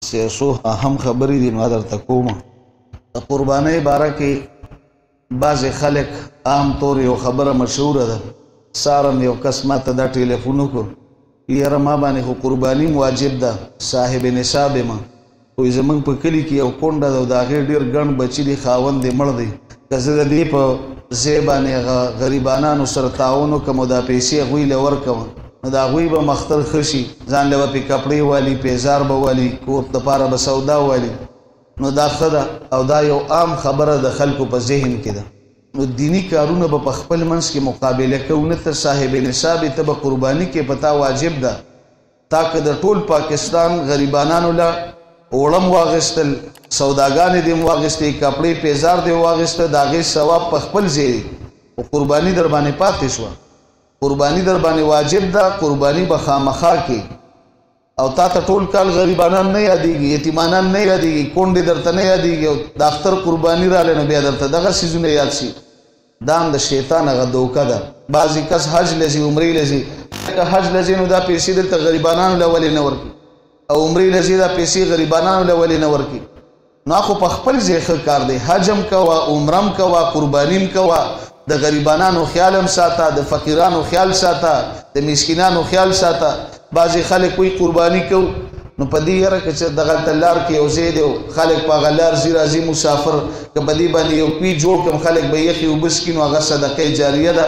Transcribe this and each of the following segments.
سیاسو اهم خبرې دي نو درته کوم. د قربانۍ باره کې بعضې خلک عام طور یو خبره مشهوره ده. سارن یو کس ما ته دا ټلیفون وکړو، یاره ما باندې خو قرباني واجب ده، صاحب نصاب یم. وایي زموږ په کلي کې یو کونډه ده او د هغې ډېر ګڼ بچي دي، خاوند یې مړ دی. که زه د دې په ځای باندې غریبانانو سره تعاون وکړم او دا پیسې هغوی له ورکړم نو د هغوی به مختل ښه شي، ځان له به پې کپړې والي، پیزار به والي، کور دپاره به سودا والي. نو دا ښه ده او دا یو عام خبره د خلکو په ذهن کې ده. نو دینی کارونه به په خپل منځ کې مقابله کوو. نه ته صاحب نصاب ته به قرباني کې پتا واجب ده. تا که د ټول پاکستان غریبانانو له اوړم واغېستل، سوداګانې دې واغېستې، کپړې پیزار دې واغېسته، د هغې ثواب په خپل ځای خو قرباني در باندې پاتې شوه. قرباني در باندې واجب ده، قرباني به خامخا کې. او تا ته ټول کال غریبانان نه یادېږي، یتیمانان نه یادېږي، کونډې درته نه یادېږي او د اختر قرباني راغلی نو بیا درته دغه څیزونه یاد شي. دا هم د شیطان هغه دوکه ده. بعضې کس حج له ځي، عمرې له ځي. که حج له ځي نو دا پیسې دلته غریبانانو له ولې نه ورکړي، او عمرې له ځي دا پیسې غریبانانو له ولې نه ورکړي. نو خو په خپل ځای ښه کار دی. حج هم کوه، عمره هم کوه، قرباني هم کوه، د غریبانانو خیال هم ساته، د فقیرانو خیال ساته، د مسکینانو خیال ساته. بعضې خلک وایي قرباني کوو نو په دې یاره که چې دغلته لار کې یو ځای دی او خلک په هغه لار ځي راځي مسافر، که په دې باندې یو کوي جوړ کړم خلک به یخې اوبه څښي نو هغه صدقه جاریه ده.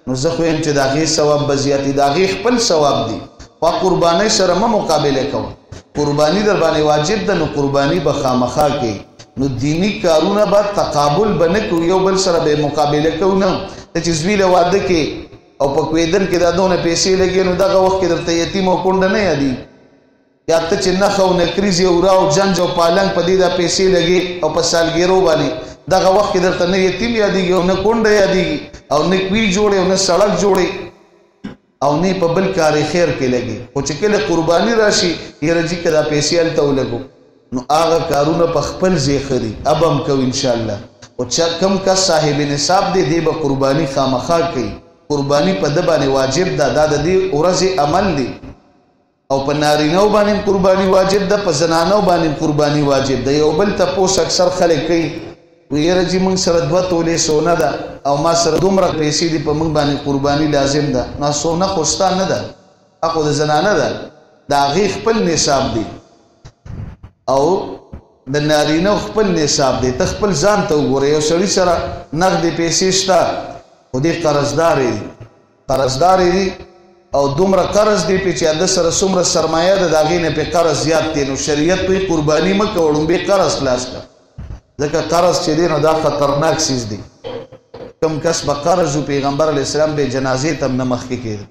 نو زه خو یم چې د هغې ثواب به زیات دي، د هغې خپل ثواب دي. خو قربانۍ سره مه مقابله کوه. قرباني در باندې واجب ده نو قرباني به خامخا کوي. نو دینی کارونه به تقابل به نه کوو، یو بل سره به مقابله کوو نه. ته چې زوی له واده کې او په کویدن کې دا دونه پیسې لګي نو دغه وخت کې درته یتیم او کونډه نه یادي. یا ته چې نښه او نکریز اورا او جنج او پالنګ په دې دا پیسې لګي او په سالګیرو باندې دغه وخت کې درته نه یتیم یادېږي او نه کونډه یادېږي او نه کوي جوړې او نه سړک جوړې او نه په بل کارې خیر کې لګي. خو چې کله قرباني راشي یاره جي که دا پیسې هلته ولګو نو هغه کارونه په خپل ځای ښه دي، اب هم کوو انشاءالله. او کم کس صاحب نصاب دی دی به قرباني خامخا کوي. قرباني په ده باندې واجب ده، دا د دې ورځې عمل دی. او په نارینهو باندې قرباني واجب ده، په زنانو باندې قرباني واجب ده. یو بل تپوس اکثر خلک کوي وایي یاره جي موږ سره 2 تولې سونه ده او ما سره دومره پیسې دي په موږ باندې قرباني لازم ده. نو سونه خو ستا نه ده، هغه د زنانه ده، د هغې خپل نصاب دی او د نارینه خپل نصاب دی. ته خپل ځان ته وګوره، یو سړي سره نغدې پیسې شته خو دې قرضدارې دي او دومره قرض دی پې چې د سره څومره سرمایه ده د هغې نه پې قرض زیات دی. نو شریعت وایي قرباني مه کوه، ړومبې قرض خلاص کړه. ځکه قرض چې دی نو دا خطرناک څیز دی. کم کس به قرض و پیغمبر علیه السلام به جنازې ته هم نه مخکې کېده.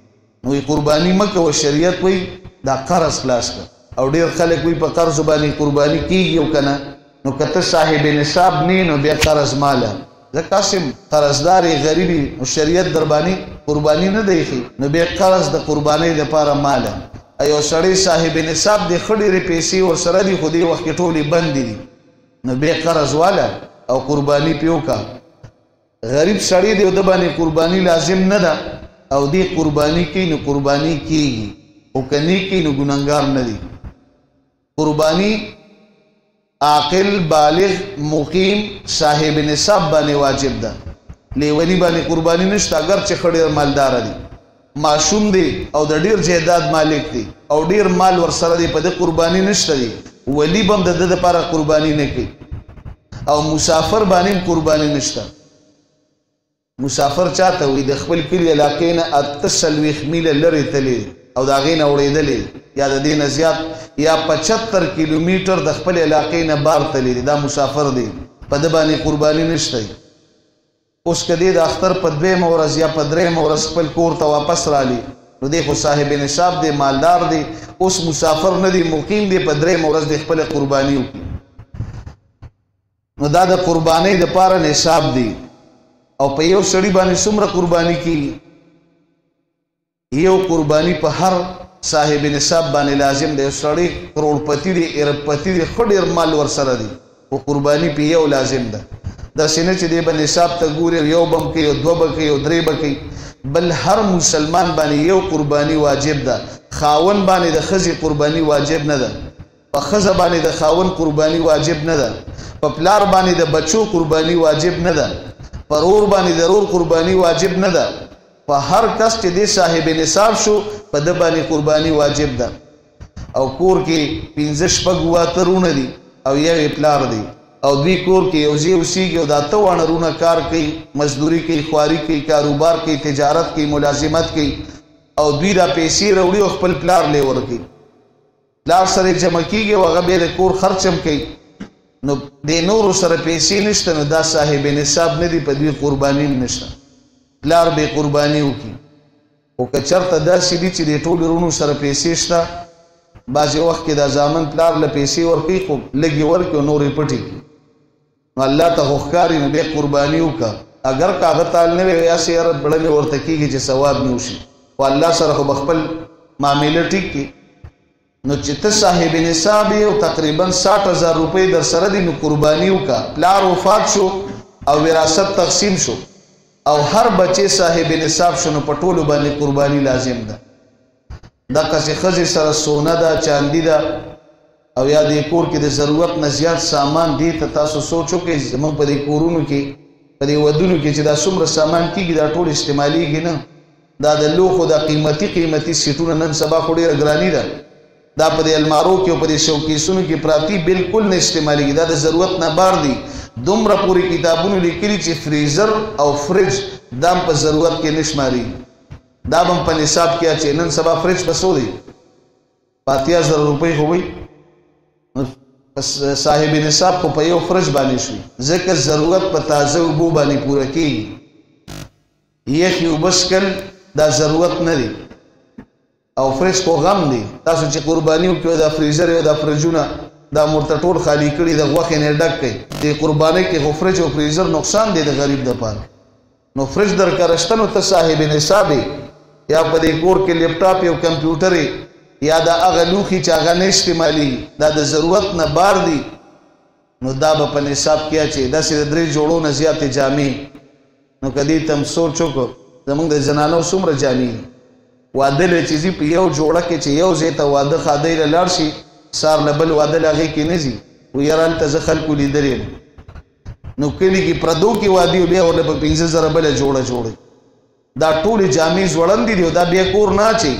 نو وایي قرباني مه کوه، شریعت وایي دا قرض خلاص کړه. او ډېر خلک وایي په قرضو باندې قرباني کېږي او که نه. نو که ته صاحب نصاب نه نو بیا قرض ماله. ځکه هسې قرضدارې غریبي نو شریعت در باندې قرباني نه دی ښي، نو بیا قرض د قربانۍ دپاره ماله. یو سړی صاحب نصاب دی، ښه ډېرې پیسې ورسره دي خو دې وخت کې ټولې بندې دي، نو بیا قرض واله او قرباني پې وکړه. غریب سړی دی او د باندې قرباني لازم نه ده او دې قرباني کوي نو قرباني کېږي، او که نه کوي نو ګنهګار نه دی. قرباني عاقل بالغ مقیم صاحب نصاب باندې واجب ده. لیونی باندې قرباني نشته، اگر چې ښه ډېر مالداره دی، معصوم دی او د ډېر جایداد مالک دی او ډېر مال ورسره دی، په ده قرباني نشته دی. ولی به هم د ده دپاره قرباني نه کوي. او مسافر باندې هم قرباني نشته. مسافر چاته وایي د خپل کلي علاقې نه 48 میله لرې تللی او د هغې نه اوړېدلی یا د دې نه زیات یا 75 کیلومیټر د خپل علاقې نه بار تللی دی، دا مسافر دی، په ده باندې قرباني نشته. اوس که دی د اختر په 2مه ورځ یا په 3مه ورځ خپل کور ته واپس رالی نو دی خو صاحب نصاب دی، مالدار دی، اوس مسافر نه دی، مقیم دی، په 3مه ورځ دی خپل قرباني وکړي. نو دا د قربانۍ دپاره نصاب دی. او په یو سړي باندې څومره قرباني کېږي؟ یو قرباني په هر صاحب نصاب باندې لازم دی. یو سړی کروڑپتی دی، اربپتی دی، ښه ډېر مال ورسره دی، خو قرباني پې یو لازم ده. داسې نه چې دی به نصاب ته ګوري یو به هم کوي او 2 به کوي او 3 به کوي، بل هر مسلمان باندې یو قرباني واجب ده. خاون باندې د ښځې قرباني واجب نه ده. په ښځه باندې د خاوند قرباني واجب نه ده، په پلار باندې د بچو قرباني واجب نه ده، په رور باندې د رور قرباني واجب نه ده. په هر کس چې دی صاحب نصاب شو په ده باندې قرباني واجب ده. او کور کې 15 واته رونه دي او یو پلار دی او دوی کور کې یو ځای اوسېږي او دا 8 واړه رونه کار کوي، مزدوري کوي، خواري کوي، کاروبار کوي، تجارت کوي، ملازمت کوي او دوی دا پیسې راوړي او خپل پلار لی ورکوي. پلار سره جمع کېږي او هغه بیا د کور خرچ هم کوي. نو د نورو سره پیسې نشته، نو دا صاحب نصاب نه دي، په دوی قرباني نشته. پلار به قرباني وکړي. خو که چېرته داسې دي چې د ټولو رونو سره پیسې شته، بعضې وخت کې دا زامن پلار له پیسې ورکوي خو لږې ورکړي او نورې پټې کړي. نو الله ته خو ښکاري نو بیا قرباني وکړه. اگر که هغه تال نه وي یاسې یاره بړلې ورته کېږي چې ثواب نه وشي، خو الله سره خو به خپل معامله ټیک کړي. نو چې ته صاحب نصاب یې او تقریبا 60,000 روپۍ در سره دي نو قرباني وکړه. پلار وفات شو او وراثت تقسیم شو او هر بچې صاحب نصاب شو نو په ټولو باندې قرباني لازم ده. دقسې ښځې سره سونه ده، چاندي ده او یا دې کور کې د ضرورت نه زیات سامان دی ته تاسو سوچ وکړئ زموږ په دې کورونو کې په دې ودونو کې چې دا څومره سامان کېږي دا ټول استعمالیږي نه. دا د لوښو دا قیمتي سیټونه نن سبا خو ډېره ګراني ده، دا په دې المارو کې او په دې شوکیسونو کې پراتی بالکل نه استعمالیږي، دا د ضرورت نه بار دي. دومره پورې کتابونو لیکلي چې فریزر او فرج دا په ضرورت کې نه شمارېږي. دا به په نصاب کې اچي. نن سبا فرج به څو دی؟ 50,000 روپۍ خو وي. صاحب نصاب خو په یو فرج باندې شوي، ځکه ضرورت په تازه اوبو باندې پوره کېږي. یخې اوبه څښل دا ضرورت نه دی او فرج خو غم دی. تاسو چې قرباني وکړئ دا فریزر یا دا فرجونه دا مرته ټول خالي کړي د غوښې نه ډک کړئ. دې قربانۍ کې خو فرج او فریزر نقصان دی د غریب دپاره. نو فرج درکاره شته نو ته صاحب نصاب یا په دې کور کې لیپټاپ یا کمپیوټر یا دا هغه لوښي چې هغه نه استعمالېږي دا د ضرورت نه بار دي نو دا به په نصاب کې اچي. داسې د 3 جوړو نه زیاتې جامې نو که دې ته هم سوچ وکړو زموږ د زنانو څومره جامې دي. واده له چې ځي په یو جوړه کې چې یو ځای ته واده خادۍ له لاړ شي سار له بل واده له هغې کې نه ځي و یاره هلته زه خلکو لیدلی یم. نو کلي کې پردو کې وادي او بیا ورله په 15,000 بله جوړه جوړوي. دا ټولې جامې ځوړندې دي او دا بیا کور نه اچوي.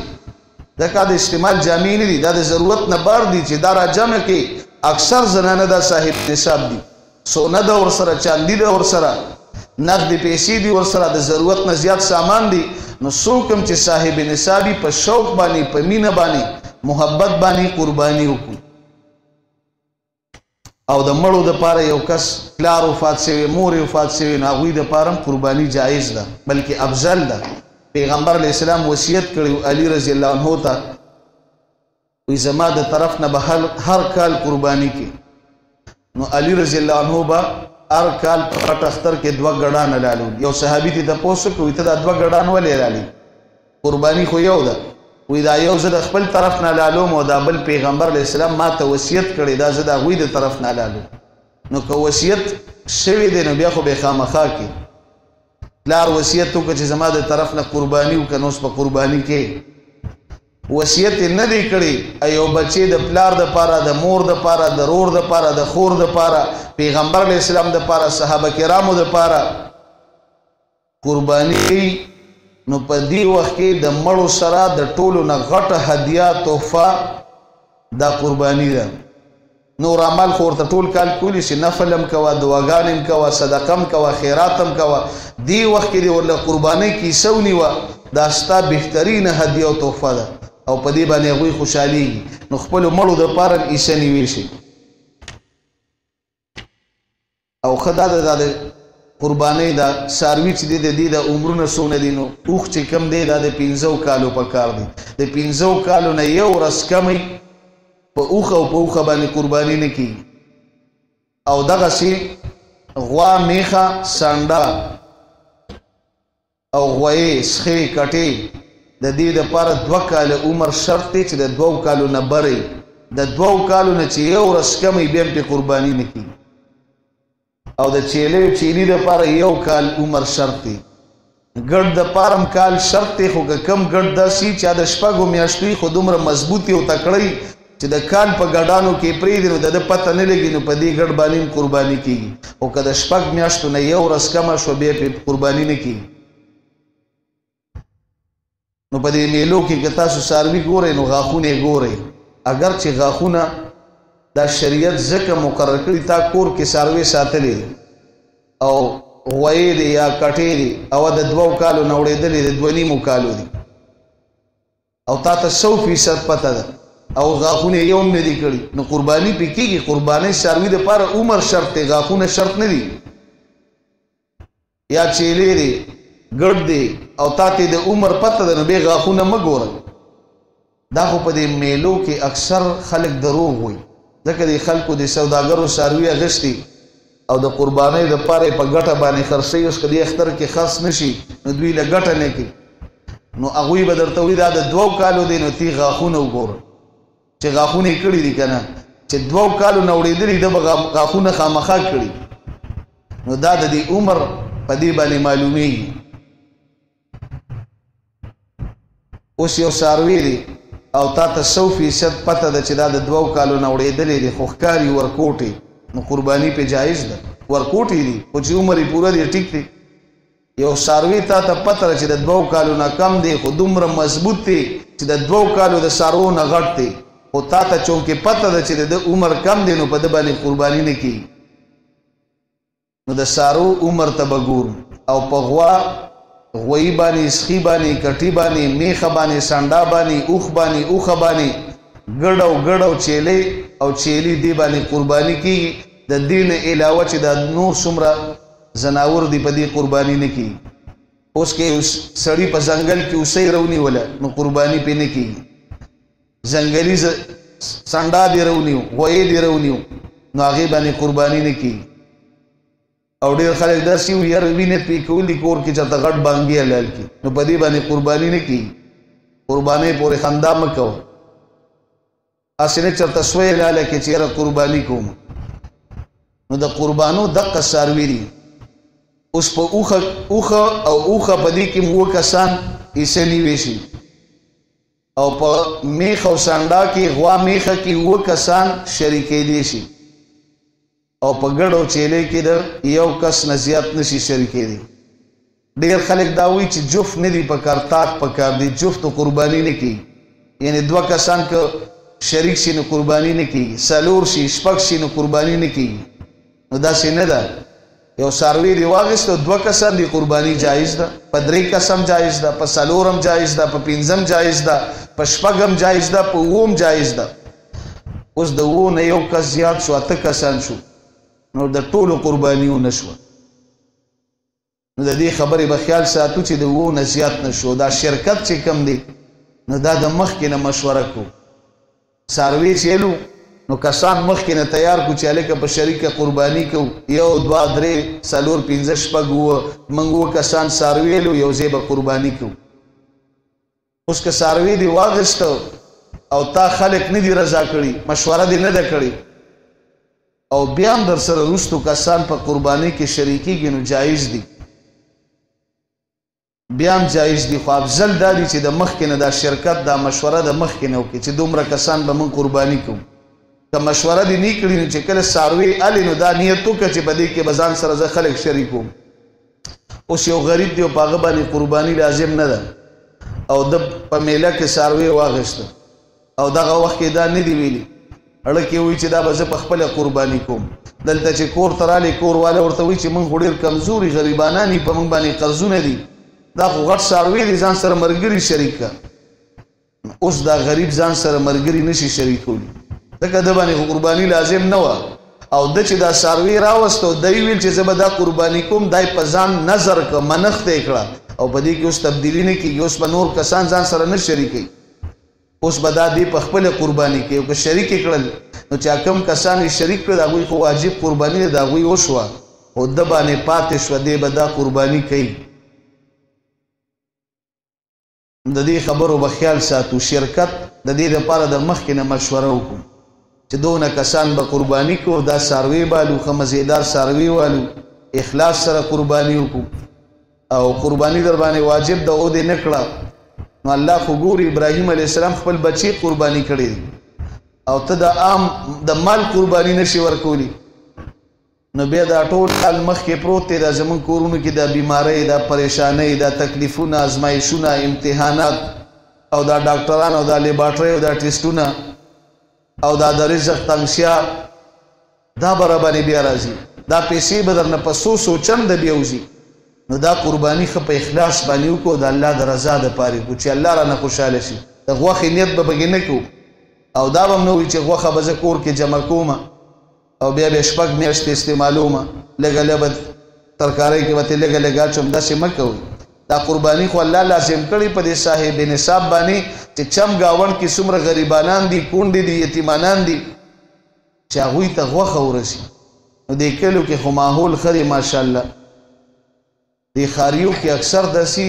ځکه د استعمال جامې نه دي، دا د ضرورت نه بار دي چې دا را جمع کې اکثر زنانه دا صاحب نصاب دي. سونه ده ورسره، چاندي ده ورسره، نقد پیسې دي ورسره، د ضرورت نه زیات سامان دي. نو څوک هم چې صاحب نصابي په شوق باندې په مینه باندې محبت باندې قرباني وکړو. او د مړو دپاره یو کس پلار وفات شوی، مور وفات شوی، نو هغوی دپاره هم قرباني جایز ده بلکې افضل ده. پیغمبر علیه السلام وصیت کړی علی رضی الله عنه ته وی زما د طرف نه به هر کال قرباني کې. نو علی رضی الله عنه به هر کال په پټ اختر کې 2 ګډان لالو. یو صحابي ته تپوس وکړو ته دا 2 ګډان ولې لالي؟ قرباني خو یو ده. وی دا یو زه د خپل طرف نه لالوم او دا بل پیغمبر علیه السلام ما ته وصیت کړی دا زه د هغوی د طرف نه لالو. نو که وصیت شوی دی نو بیا خو به خامخا کې پلار وصیت وکړه چې زما د طرف نه قرباني وکړه نو اوس په قرباني کې وصیت یې نه دی کړی. یو بچې د پلار دپاره، د مور دپاره، د رور دپاره، د خور دپاره، پیغمبر علیه السلام دپاره، صحابه کرامو دپاره قرباني کوي. نو په دې وخت کې د مړو سره د ټولو نه غټه هدیه تحفه دا قرباني ده. نور عمل خو ورته ټول کال کولی شي، نفل هم کوه، دعاګانې هم کوه، صدقه هم کوه، خیرات هم کوه. دې وخت کې دې ورله قربانۍ کیسه ونیوه دا ستا بهترینه هدیه او تحفه ده او په دې باندې هغوی خوشحالېږي. نو خپلو مړو دپاره هم عیسه نیوی شي. او ښه دا ده دا د قربانۍ دا څاروي چې دی د دې د عمرونه څونه دي نو اوښ چې کم دی دا د 15 کالو په کار دی. د 15 کالو نه یو ورځ کمی په اوښه او په اوښه باندې قرباني نه کېږي. او دغسې غوا، میخه، سانډه او غویې، سخې، کټې د دې دپاره 2 کاله عمر شرط دی چې د 2 کالو نه بری. د 2 کالو نه چې یو ورځ کمی بیا هم پرې قرباني نه کېږي. او د چیلي دپاره 1 کال عمر شرط دی. ګډ دپاره هم کال شرط دی، خو که کم ګډ داسې چې د 6 میاشتو خو دومره مضبوطي او تکړی چې د کال په ګډانو کې پرېږدي نو د ده پته نه لګي نو په دې ګډ باندې هم قرباني کېږي او که د 6 میاشتو نه یو ورځ کمه شوه بیا پرې قرباني نه کېږي. نو په دې میلو کې که تاسو څاروي ګورئ نو غاښونه یې ګورئ، اگر چې غاښونه دا شریعت ځکه مقرر کړي تا کور کې څاروي ساتلی دی او غویې دی یا کټې دی او د 2 کالو نه وړېدلې د 2.5 کالو دی او تا ته 100% پته ده او غاښونه یې هم نه دي کړي نو قرباني پې کېږي. قربانۍ څاروي دپاره عمر شرط دی، غاښونه شرط نه دي. یا چیلې دی ګډ دی او تا ته د عمر پته ده نو بیا غاښونه مه ګوره. دا خو په دې میلو کې اکثر خلک دروغ وایي، ځکه د خلکو د سوداګرو څاروي اخیستي او د قربانۍ دپاره یې په ګټه باندې خرڅوي. اوس که دې اختر کې خرڅ نه شي نو دوی له ګټه نه کوي نو هغوی به درته وایي دا د 2 کالو دی نو تی غاښونه وګوره چې غاښونه یې کړي دي که نه، چې 2 کالو نه وړېدلي ده به غاښونه خامخا کړي نو دا د دې عمر په دې باندې معلومیږي. اوس یو څاروی دی او تا ته 100% پته ده چې دا د 2 کالو نه وړېدلی دی خو ښکاري ورکوټې نو قرباني پې جایز ده. ورکوټې دي خو چې عمر یې پوره دی ټیک دی. یو څاروي تا ته پته ده چې د 2 کالو نه کم دی خو دومره مضبوط دی چې د 2 کالو د څاروو نه غټ دی خو تا ته چونکې پته ده چې د عمر کم دی نو په ده باندې قرباني نه کېږي. نو د څارو عمر ته به ګورو او په غویي باندې، سخي باندې، کټي باندې، میخه باندې، سانډا باندې، اوښ باندې، اوښه باندې ګډ او چیلې او چیلي دې باندې قرباني کېږي. د دې نه علاوه چې دا نور څومره زناور دي په دې قرباني نه کېږي. اوس کې سړي په ځنګل کې اوسۍ راونیوله نو قرباني پې نه کېږي. ځنګلي سانډا دې راونیو، غویې دې راونیو نو هغې باندې قرباني نه کېږي. او ډېر خلک داسې وي یاره وینې پې کولي کور کې چېرته غټ بانګي حلال کړي نو په دې باندې قرباني نه کېږي. قربانۍ پورې خندا مه کوه، هسې نه چېرته سوی حلاله کړې چې یاره قرباني کوم. نو د قربانو دقه څاروي دي. اوس په اوښه او اوښه په دې کې 2 کسان حصه نیوی شي او په میخ او سانډا کې غوا میخه کې 2 کسان شریکېدی شي او په ګډ او چیلې کې د یو کس نه زیات نشي شریکېدی. ډېر خلک دا وایي چې جفت نه دي پکار، طاق پکار دی، جفت قرباني نه کېږي. یعنې 2 کسان که شریک شي نو قرباني نه کېږي، 4 شي 6 شي نو قرباني نه کېږي. نو داسې نه ده. یو څاروی دې واخیستو 2 کسان دي قرباني جایز ده، په 3 کسم جایز ده، په 4 جایز ده، په 5 جایز ده، په 6 جایز ده، په 9 جایز ده. اوس د 9 نه یو کس زیات شو 8 کسان شو نو د ټولو قرباني ونه شوه. نو د دې خبرې به خیال ساتو چې د 9 نه زیات نه شو. دا شرکت چې کم دی نو دا د مخکې نه مشوره کو. څاروي چیلو نو کسان مخکې نه تیار کو چې هلکه په شریکه قرباني کو، 1 2 3 4 5 6 موږ 9 کسان څاروي یلو یو ځای به قرباني کو. اوس که څاروي دې واخیسته او تا خلک نه دي رضا کړي، مشوره دې نه ده کړې او بیا هم در سره وروستو کسان په قربانۍ کې شریکېږي نو جایز دي، بیا هم جایز دي. خو افضل دا دي چې د مخکې نه دا شرکت دا مشوره د مخکې نه وکړي چې دومره کسان به موږ قرباني کوو. که مشوره دې نه کړي نو چې کله څاروي الې نو دا نیت وکړه چې په دې کې به ځان سره زه خلک شریکوم. اوس یو غریب دی او په هغه باندې قرباني لازم نه ده او د په میله کې څاروي واخیسته او دغه وخت کې دا نه دي ویلي اړه کې وایي چې دا به زه په خپله قرباني کوم. دلته چې کور ته رالی کور والا ورته وایي چې موږ خو ډېر کمزوري غریبانان یي، په موږ باندې قرضونه دي، دا خو غټ څاروي دي، ځان سره ملګري شریک کړه. اوس دا غریب ځان سره ملګري نشي شریکولی ځکه ده باندې خو قرباني لازم نه وه او ده چې دا څاروي راوسته او دی ویل چې زه به دا قرباني کوم، دا یې په ځان نظر کړه، منښت یې کړه او په دې کې اوس تبدیلي نه کېږي. اوس به نور کسان ځان سره نه شریکوي، اوس به دا دی په خپله قرباني کوي. او که شریک یې کړل نو چې کم کسان یې شریک کړل د هغوی خو واجب قرباني ده، د هغوی وشوه خو ده باندې پاتې شوه، دی به دا قرباني کوي. د دې خبرو به خیال ساتو. شرکت د دې دپاره د مخکې نه مشوره وکړو چې دونه کسان به قرباني کړو، دا څاروي بالو، ښه مزېدار څاروي والو، اخلاص سره قرباني وکړو او قرباني در باندې واجب ده او دې نه کړه نو الله خو ګوري. ابراهیم علیه السلام خپل بچی قرباني کړی او ته د عام د مال قرباني نشي ورکولی نو بیا دا ټول کال مخکې پروت دی دا زمونږ کورونو کې دا بیمارۍ دا پریشانۍ دا تکلیفونه ازمایښونه امتحانات او دا ډاکټران او دا لیبارټرۍ او دا ټیسټونه او دا د رزق تنګسیا دا به راباندې بیا راځي دا پیسې به درنه په څو چنده بیا وځي نو دا قرباني ښه په اخلاص باندې وکړو د الله د رضا دپاره وکړو چې الله رانه خوشحاله شي د غوښې نیت به پکې نه کوو او دا به هم نه وي چې غوښه به زه کور کې جمع کومه او بیا به 6 میاشتې استعمالومه لږه لږه ترکارۍ کې به ترې لږه لږه اچوم داسې مه کوئ دا قرباني خو الله لازم کړي په دې صاحب نصاب باندې چې چم ګاونډ کې څومره غریبانان دي کونډې دي یتیمانان دي چې هغوی ته غوښه ورسي نو دې کلیو کې خو ماحول ښه دی ماشاءالله دې ښاریو کې اکثر داسې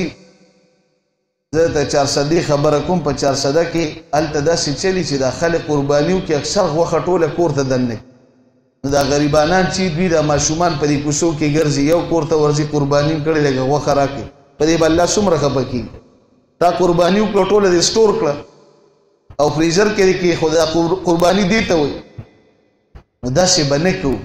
زه ته 400 خبره کوم په 400 کې هلته داسې چلي چې دا خلک قربانیو کې اکثر غوښه ټوله کور ته دننه نو دا غریبانان چې دوی دا ماشومان په دې کوڅو کې ګرځي یو کور ته ورځي قرباني کړې لږه غوښه راکړي په دې به الله څومره خفه کېږي دا قرباني وکړه ټوله دې سټور کړه او فریزر کې خو دا قرباني دې ته وایي نو داسې به نه کوو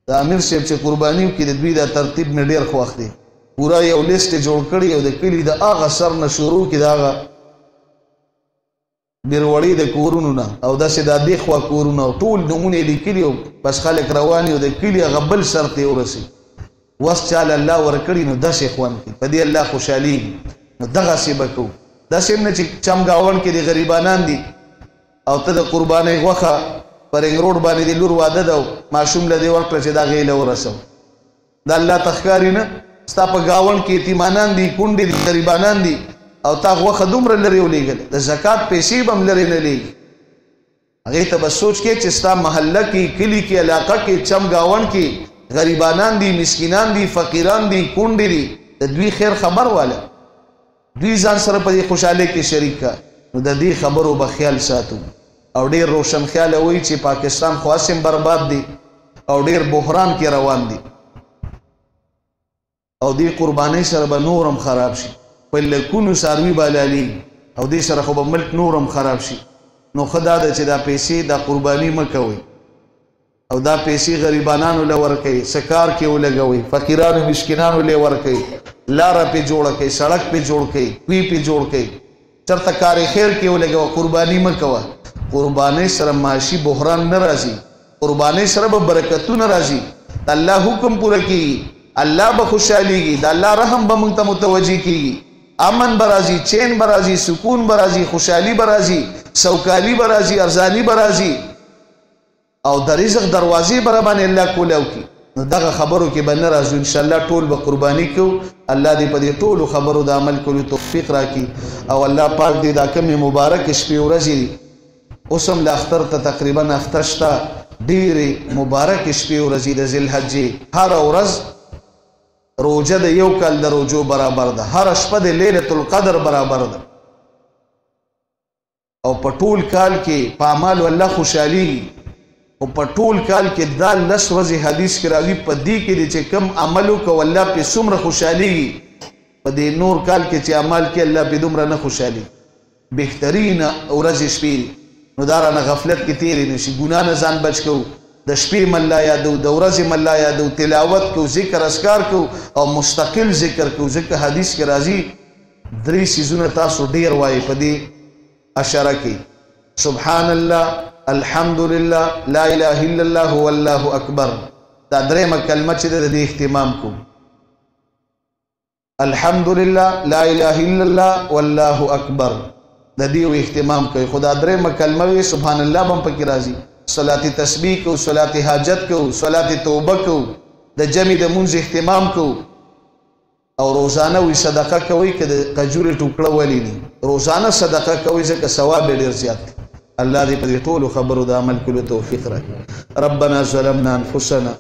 د امیر صاحب چې قرباني وکړي د دوی دا ترتیب مې ډېر خوښ دی پورا یو لیست جوړ کړي او د کلي د هغه سر نه شروع کړي د هغه بیروړي د کورونو نه او داسې دا دې خوا کورونه او ټول نومونه یې لیکلي او بس خلک روان او د کلي هغه بل سر ته یې ورسي وس چاله الله ورکړي نو داسې خوند کوي په دې الله خوشحالېږي نو دغسې به کوو داسې هم نه چې چم ګاونډ کې د غریبانان دي او ته د قربانۍ غوښه په رنګ روډ باندې د لور واده ده او ماشوم له دې ورکړه چې دا هغې له ورسو دا الله ته ښکاري نه ستا په ګاونډ کې یتیمانان دي کونډې دي غریبانان دي او تا غوښه دومره لرې ولېږله د زکات پیسې به هم لرې نه لېږي هغې ته به سوچ کې چې ستا محله کې کلي کې علاقه کې چم ګاونډ کې غریبانان دي مسکینان دي فقیران دي کونډې دي د دوی خیر خبر واله دوی ځان سره په دې خوشحالۍ کې شریک کا نو د دې خبرو به خیال ساتو او ډېر روشن خیاله وایي چې پاکستان خو هسې برباد دی او ډېر بحران کې روان دی او دې قربانۍ سره به نور هم خراب شي په لکونو څاروي به حلالېږي او دې سره خو به ملک نور هم خراب شي نو ښه دا ده چې دا پیسې دا قرباني مه کوئ او دا پیسې غریبانانو له ورکوئ څه کار کې ولګوئ فقیرانو مسکینانو له ورکوئ لاره پې جوړه کړئ سړک پې جوړ کړئ کوی پې جوړ کړئ چېرته کار خیر کې ولګوه قرباني مه کوه قربانۍ سره معاشي بحران نه راځي قربانۍ سره به برکتونه راځي د الله حکم پوره کېږي الله به خوشحالېږي د الله رحم به موږ ته متوجه کېږي امن به راځي چین به راځي سکون به راځي خوشحالي به راځي سوکالي به راځي ارزاني به راځي او د رزق دروازې به راباندې الله کولاو کړي نو دغه خبرو کې به نه راځو انشاءالله ټول به قرباني کوو الله دې په دې ټولو خبرو د عمل کولو توفیق راکړي او الله پاک دې دا کمې مبارک شپې ورځې دي اوس هم له اختر ته تقریبا اختر شته ډېرې مبارک شپې ورځې د ذوالحجې هره ورځ روجه د یو کال د روجو برابر ده هره شپه د لیلة القدر برابر ده او په ټول کال کې په اعمالو الله خوشحالېږي او په ټول کال کې دا 10 ورځې حدیث کې راځي په دې کې دی چې کم عمل وکړو الله پې څومره خوشحالېږي په دې نور کال کې چې عمل کې الله پې دومره نه خوشحالېږي بهترینه ورځې شپې دي نو دا رانه غفلت کې تېرې نه شي ګناه نه ځان بچ کوو د شپې ملا یادو د ورځې ملا یادو تلاوت کو ذکر اذکار کو او مستقل ذکر کو ځکه حدیث کې راځي 3 څیزونه تاسو ډېر وایي په دې اشاره کې سبحان الله الحمدلله لا اله الا الله والله اکبر دا درېمه کلمه چې د دې اهتمام کو الحمدلله لا اله الا الله والله اکبر د دې اهتمام کوي خدا درېمه کلمه وي سبحان الله هم پکې راځي صلات تسبیح کو صلات حاجت کو صلات توبه کو د جمع د منځ اهتمام کو او روزانه وی صدقه کوي که د قجورې ټوکړه ولینی روزانه صدقه کوي ځکه ثواب ډېر زیات الله دې په دې ټولو خبرو د عمل کولو توفیق راکړي ربنا ظلمنا انفسنا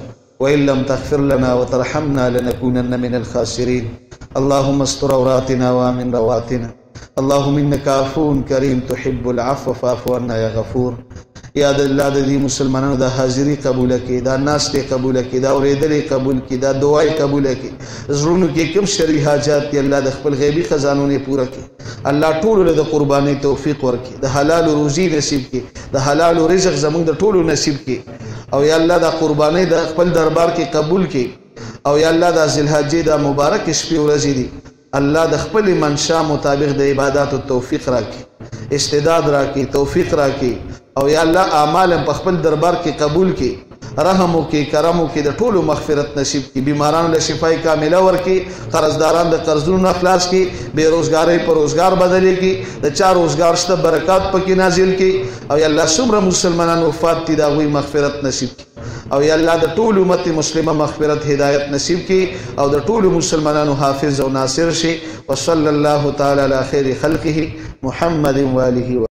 وان لم تغفر لنا وترحمنا لنكونن من الخاسرين اللهم استر عوراتنا وامن رواتنا اللهم انك عفو كريم تحب العفو فاعف عنا يا غفور یا د الله د دې مسلمانانو د حاضري قبول کړي، دا ناستې قبول کړي، دا اورېدلې قبول کړي، دا دعای قبول کړي. زړونو کې کوم شرعي حاجات دي الله د خپل غیبي خزانو نه پوره کړي. الله ټولو له د قربانۍ توفیق ورکړي، د حلال روزي نصیب کړي، د حلال رزق زموږ د ټولو نصیب کړي. او یا الله دا قربانۍ د خپل دربار کې قبول کړي. او یا الله دا ذوالحجې دا مبارک شپې ورځې دي الله د خپل منشا مطابق د عبادت او توفیق راکړي، استعداد راکړي، توفیق راکړي. او یا الله اعمال په خپل دربار کې قبول کړي، رحم وکړي، کرم وکړي، د ټولو مغفرت نصیب کړي، بیمارانو له شفای کامله ورکړي، قرضداران د قرضونو نه خلاص کړي، بې روزګارۍ په روزګار بدلې کړي، د چا روزګار شته برکات پکې نازل کړي. او یا الله څومره مسلمانان وفات دي د هغوی مغفرت نصیب کړي. او یا الله د ټول امت مسلمه مغفرت هدایت نصیب کړي او د ټول مسلمانانو حافظ او ناصر شي. وصلی الله تعالی علی خیر خلقه محمد و آله